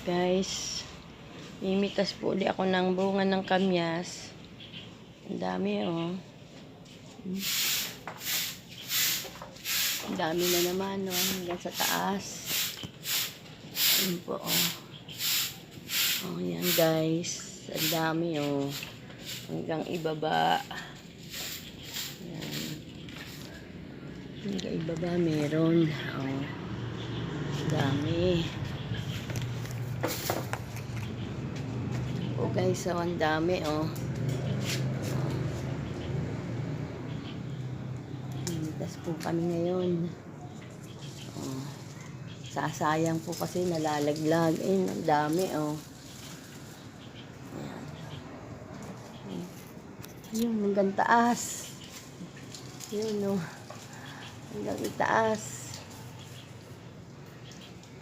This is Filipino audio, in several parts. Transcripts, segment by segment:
Guys, imitas po ulit ako ng bunga ng kamyas. Ang dami oh. Ang dami na naman oh, hanggang sa taas. Ayun po oh. Oh yan guys, ang dami oh. Hanggang ibaba. Yan. Hanggang ibaba meron. Oh. Dami. Oh guys, so ang dami oh. Imitas po kami ngayon. Oh. Sasayang po kasi nalalaglag. Ayun, ang dami oh. Ayun, hanggang taas. Ayun oh. Hanggang itaas.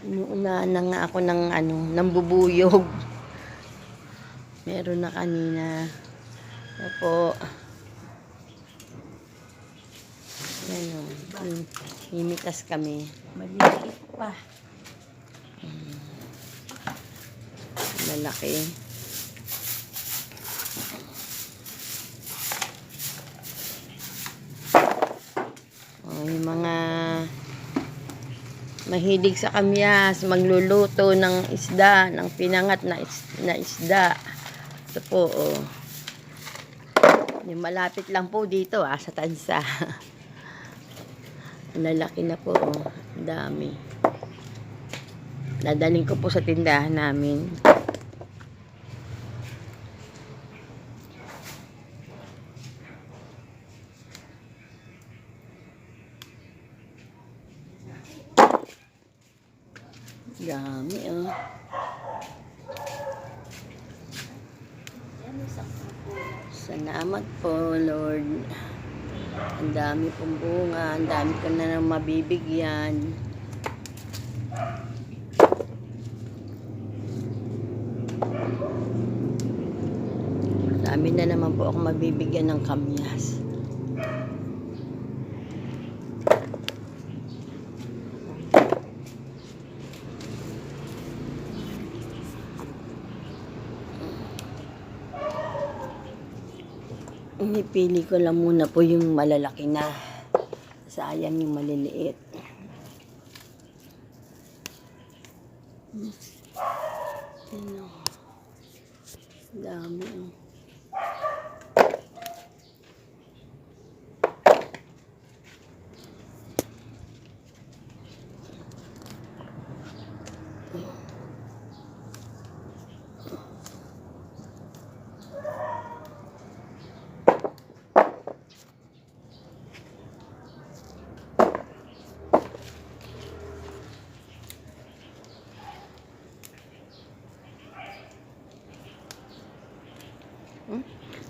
Inuunahan na nga ako ng ng bubuyog. Meron na kanina. Opo. Yan o. Himitas kami. Maliliit pa. Lalaki. O, yung mga mahilig sa kamyas, magluluto ng isda, ng pinangat na isda. Ito po, oh. Yung malapit lang po dito, sa Tansa. Lalaki na po, oh. Dami. Dadaling ko po sa tindahan namin. Dami, oh. Salamat po, Lord. Ang dami pong bunga. Ang dami ko na nang mabibigyan. Dami na naman po ako mabibigyan ng kamyas. Inipili ko lang muna po yung malalaki na. Sayang yung maliliit. Ano? Dami.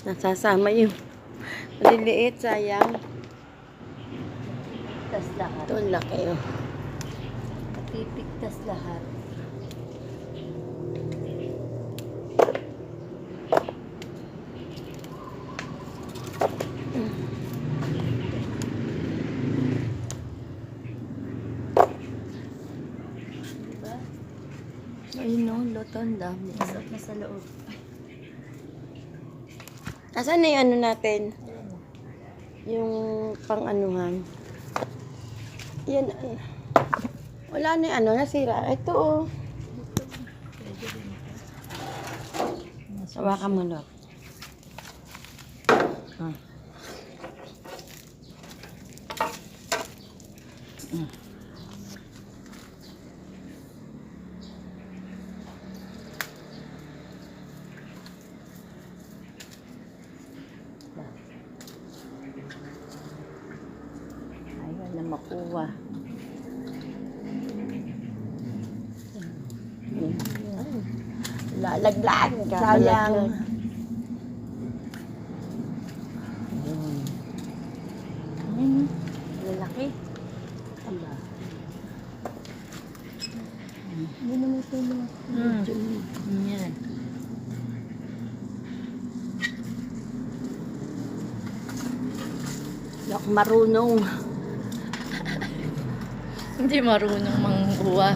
Nasasama yung maliliit, sayang. Pipigtas lahat. Ito, ang laki oh. Pipigtas lahat. Diba? Ayun no, loto, ang dami. Masok na sa loob. Asan na yung ano natin? Yung pang-anuhan. Yan. Wala na yung ano, nasira. Ito oh. Hawakan mo na. Ayaw na makuha. Lalaglag. Sayang. Lalaki. Aba. Hindi naman ito mo. Yan. Hindi ako marunong. Hindi marunong mangkuha.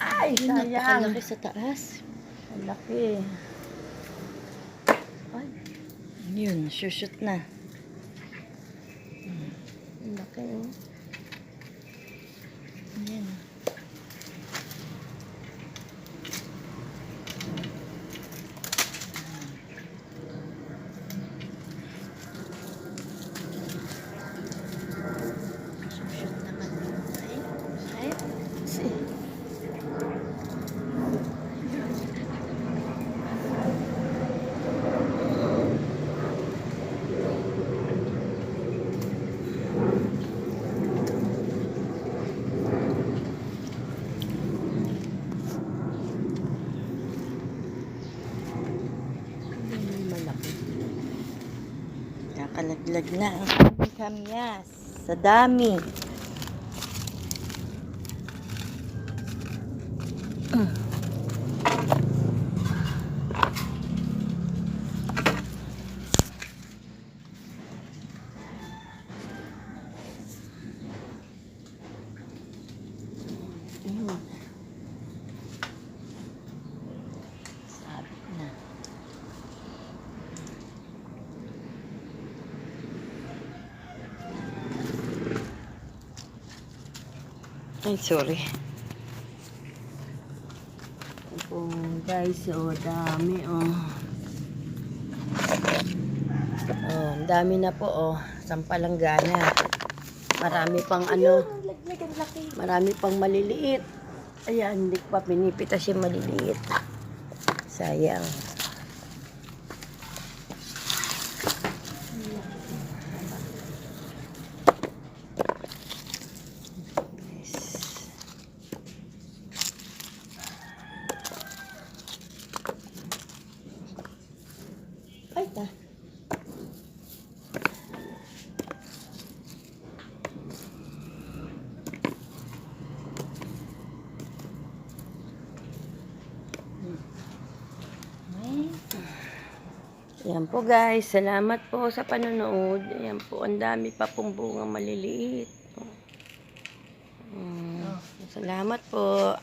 Ay, Yun, sayang. napakalaki sa taas. Ang laki. Ay, Yun, shoot na. ang laki oh. Yan. Shoot na kami. Ay, Malaki. kakalaglag na ang kamyas. Sa dami. Ayun. Sabit na. Ay, sorry. Oh, guys, oh, dami, oh. Oh, ang dami na po, oh. Sampalanggana. Marami pang ano, Laglag ang laki. marami pang maliliit. Ayan, hindi ko pa pinipitas yung maliliit. Sayang. Ay, ta. Ay, Ayan po guys, salamat po sa panonood. Ayan po, ang dami pa pong bunga maliliit. Salamat po.